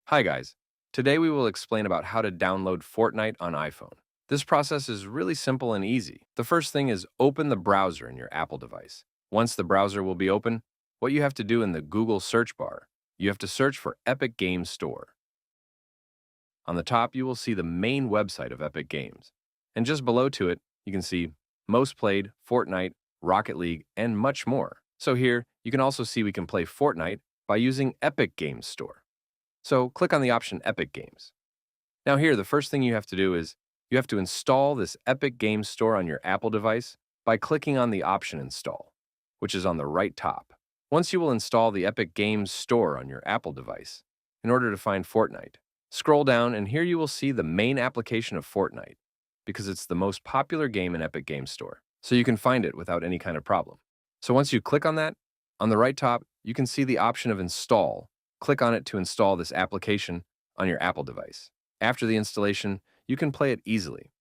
Hi guys. Today we will explain about how to download Fortnite on iPhone. This process is really simple and easy. The first thing is open the browser in your Apple device. Once the browser will be open, what you have to do in the Google search bar, you have to search for Epic Games Store. On the top, you will see the main website of Epic Games. And just below to it, you can see Most Played, Fortnite, Rocket League, and much more. So here, you can also see we can play Fortnite by using Epic Games Store. So click on the option Epic Games. Now here, the first thing you have to do is you have to install this Epic Games Store on your Apple device by clicking on the option Install, which is on the right top. Once you will install the Epic Games Store on your Apple device, in order to find Fortnite, scroll down and here you will see the main application of Fortnite because it's the most popular game in Epic Games Store, so you can find it without any kind of problem. So once you click on that, on the right top, you can see the option of Install. Click on it to install this application on your Apple device. After the installation, you can play it easily.